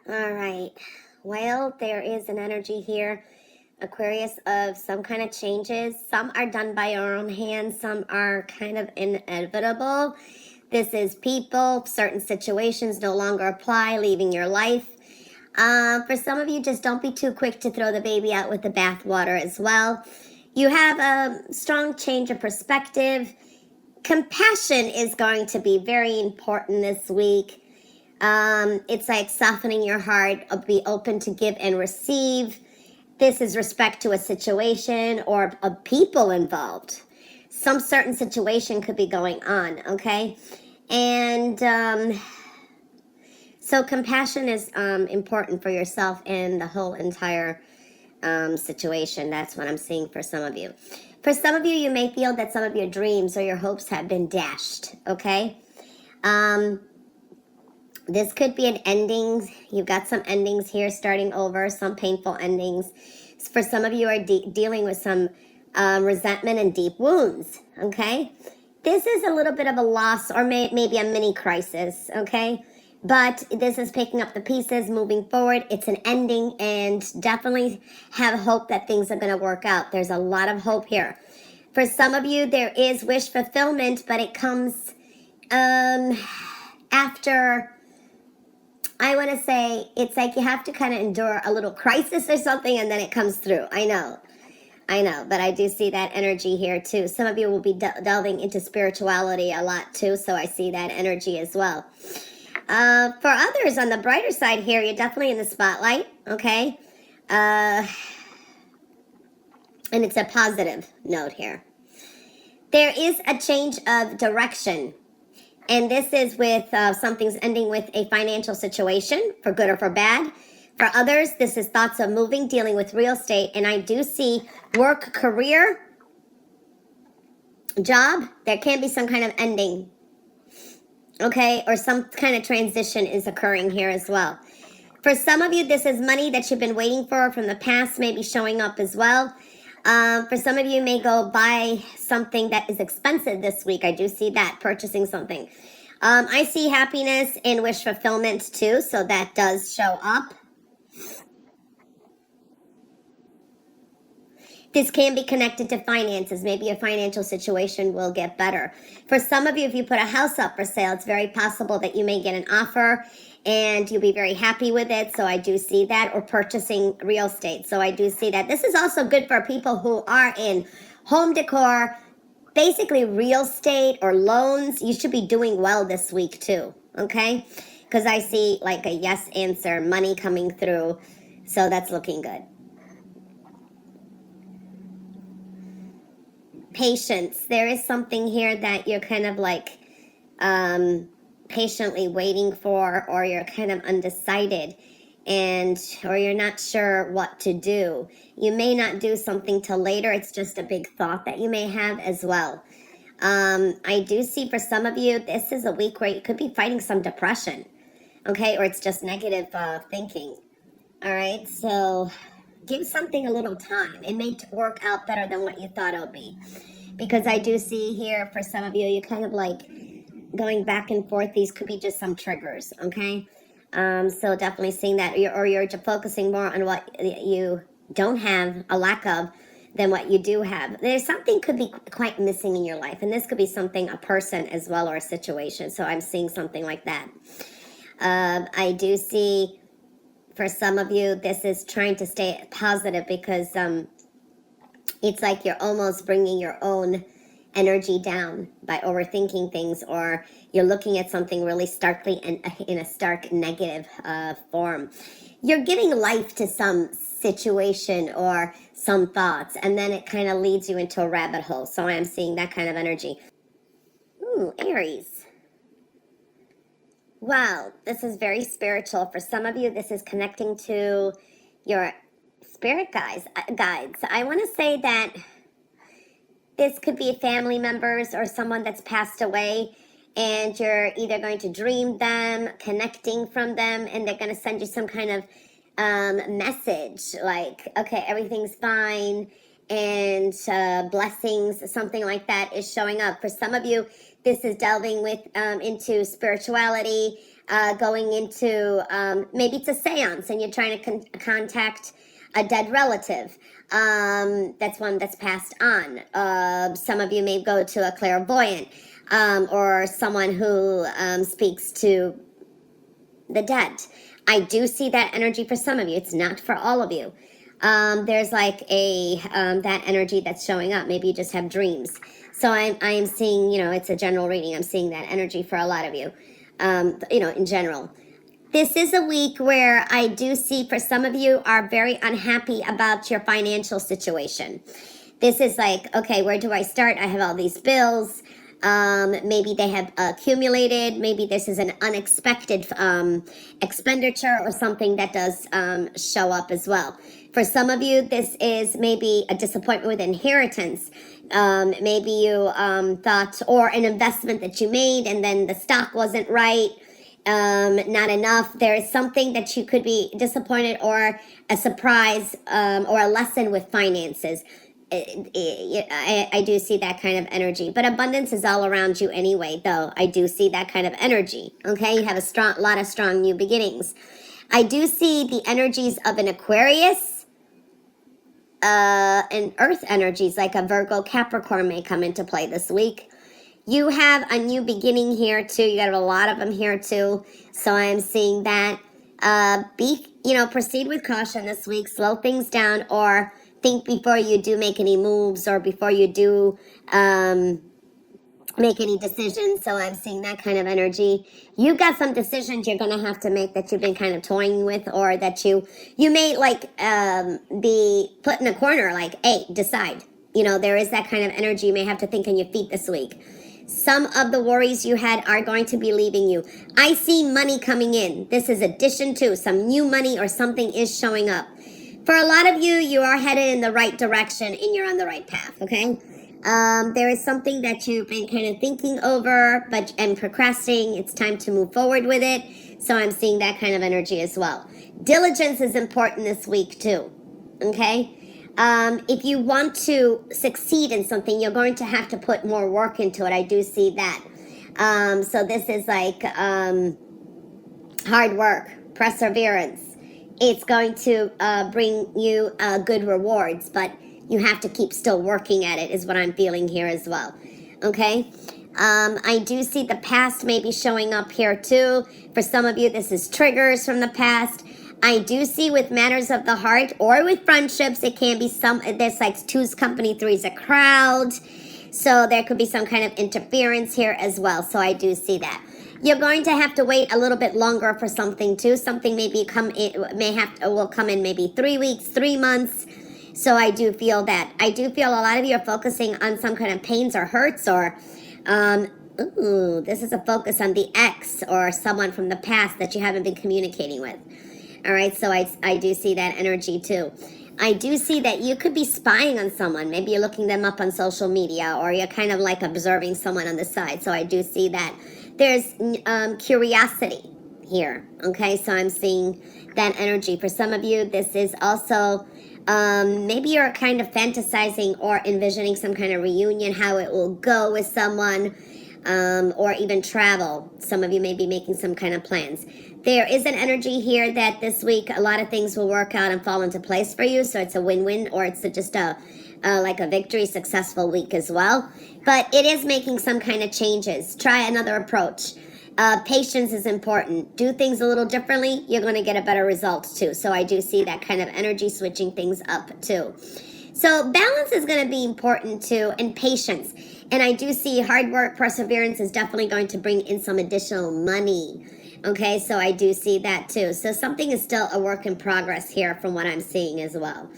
All right. Well, there is an energy here, Aquarius, of some kind of changes. Some are done by your own hands. Some are kind of inevitable. This is people, certain situations no longer apply, leaving your life. For some of you, just don't be too quick to throw the baby out with the bathwater as well. You have a strong change of perspective. Compassion is going to be very important this week. It's like softening your heart, be open to give and receive. This is respect to a situation or a people involved. Some certain situation could be going on, okay? And so compassion is important for yourself and the whole entire situation. That's what I'm seeing for some of you. For some of you, you may feel that some of your dreams or your hopes have been dashed, okay? This could be an ending. You've got some endings here starting over, some painful endings. For some of you are dealing with some resentment and deep wounds, okay? This is a little bit of a loss or maybe a mini crisis, okay? But this is picking up the pieces, moving forward. It's an ending, and definitely have hope that things are going to work out. There's a lot of hope here. For some of you, there is wish fulfillment, but it comes after... I want to say it's like you have to kind of endure a little crisis or something, and then it comes through. I know, but I do see that energy here too. Some of you will be delving into spirituality a lot too, so I see that energy as well. For others, on the brighter side here, you're definitely in the spotlight, okay? And it's a positive note here. There is a change of direction. And this is with something's ending with a financial situation, for good or for bad. For others, this is thoughts of moving, dealing with real estate. And I do see work, career, job. There can be some kind of ending, okay? Or some kind of transition is occurring here as well. For some of you, this is money that you've been waiting for from the past, maybe showing up as well. For some of you may go buy something that is expensive this week. I do see that, purchasing something. I see happiness and wish fulfillment too, so that does show up. This can be connected to finances. Maybe your financial situation will get better. For some of you, if you put a house up for sale, it's very possible that you may get an offer and you'll be very happy with it. So I do see that. Or purchasing real estate. So I do see that. This is also good for people who are in home decor, basically real estate or loans. You should be doing well this week too, okay? Because I see like a yes answer, money coming through. So that's looking good. Patience. There is something here that you're kind of like patiently waiting for, or you're kind of undecided, or you're not sure what to do. You may not do something till later. It's just a big thought that you may have as well. I do see for some of you, this is a week where you could be fighting some depression, okay? Or it's just negative thinking. All right, so give something a little time. It may work out better than what you thought it would be. Because I do see here for some of you, you're kind of like going back and forth. These could be just some triggers, okay? So definitely seeing that. Or you're just focusing more on what you don't have, a lack of, than what you do have. There's something could be quite missing in your life. And this could be something, a person as well, or a situation. So I'm seeing something like that. I do see... For some of you, this is trying to stay positive because it's like you're almost bringing your own energy down by overthinking things, or you're looking at something really starkly and in a stark negative form. You're giving life to some situation or some thoughts, and then it kind of leads you into a rabbit hole. So I'm seeing that kind of energy. Ooh, Aries. Wow, this is very spiritual. For some of you, this is connecting to your spirit guides. I want to say that this could be family members or someone that's passed away, and you're either going to dream them, connecting from them, and they're going to send you some kind of message like, okay, everything's fine, and blessings, something like that is showing up. For some of you, this is delving into spirituality, going into, maybe it's a seance and you're trying to contact a dead relative. That's one that's passed on. Some of you may go to a clairvoyant, or someone who speaks to the dead. I do see that energy for some of you. It's not for all of you. There's like that energy that's showing up. Maybe you just have dreams. So I am seeing, it's a general reading. I'm seeing that energy for a lot of you, in general. This is a week where I do see for some of you are very unhappy about your financial situation. This is like, okay, where do I start? I have all these bills. Maybe they have accumulated. Maybe this is an unexpected expenditure or something that does show up as well. For some of you, this is maybe a disappointment with inheritance. Maybe you thought, or an investment that you made and then the stock wasn't right. Not enough. There is something that you could be disappointed, or a surprise, or a lesson with finances. I do see that kind of energy, but abundance is all around you anyway, though. I do see that kind of energy. Okay, you have a lot of strong new beginnings. I do see the energies of an Aquarius, and earth energies like a Virgo, Capricorn may come into play this week. You have a new beginning here too. You got a lot of them here too. So I'm seeing that. Proceed with caution this week. Slow things down, or think before you do make any moves, or before you do make any decisions. So I'm seeing that kind of energy. You've got some decisions you're going to have to make that you've been kind of toying with, or that you may be put in a corner, like, hey, decide. There is that kind of energy. You may have to think on your feet this week. Some of the worries you had are going to be leaving you. I see money coming in. This is addition to some new money, or something is showing up. For a lot of you, you are headed in the right direction and you're on the right path, okay? There is something that you've been kind of thinking over and procrastinating. It's time to move forward with it. So I'm seeing that kind of energy as well. Diligence is important this week too, okay? If you want to succeed in something, you're going to have to put more work into it. I do see that. So this is like hard work, perseverance. It's going to bring you good rewards, but you have to keep still working at it, is what I'm feeling here as well. Okay? I do see the past maybe showing up here too. For some of you, this is triggers from the past. I do see with matters of the heart, or with friendships, it can be there's like 2's company, 3's a crowd. So there could be some kind of interference here as well. So I do see that. You're going to have to wait a little bit longer for something too. Something maybe will come in maybe 3 weeks, 3 months. So I do feel that. I do feel a lot of you are focusing on some kind of pains or hurts, or this is a focus on the ex or someone from the past that you haven't been communicating with. All right, so I do see that energy too. I do see that you could be spying on someone. Maybe you're looking them up on social media, or you're kind of like observing someone on the side. So I do see that. There's curiosity here, okay? So I'm seeing that energy. For some of you, this is also, maybe you're kind of fantasizing or envisioning some kind of reunion, how it will go with someone, or even travel. Some of you may be making some kind of plans. There is an energy here that this week a lot of things will work out and fall into place for you. So it's a win-win, or it's just like a victory, successful week as well. But it is making some kind of changes. Try another approach. Patience is important. Do things a little differently. You're going to get a better result too. So I do see that kind of energy switching things up too. So balance is going to be important too, and patience. And I do see hard work, perseverance is definitely going to bring in some additional money. Okay, so I do see that too. So something is still a work in progress here from what I'm seeing as well.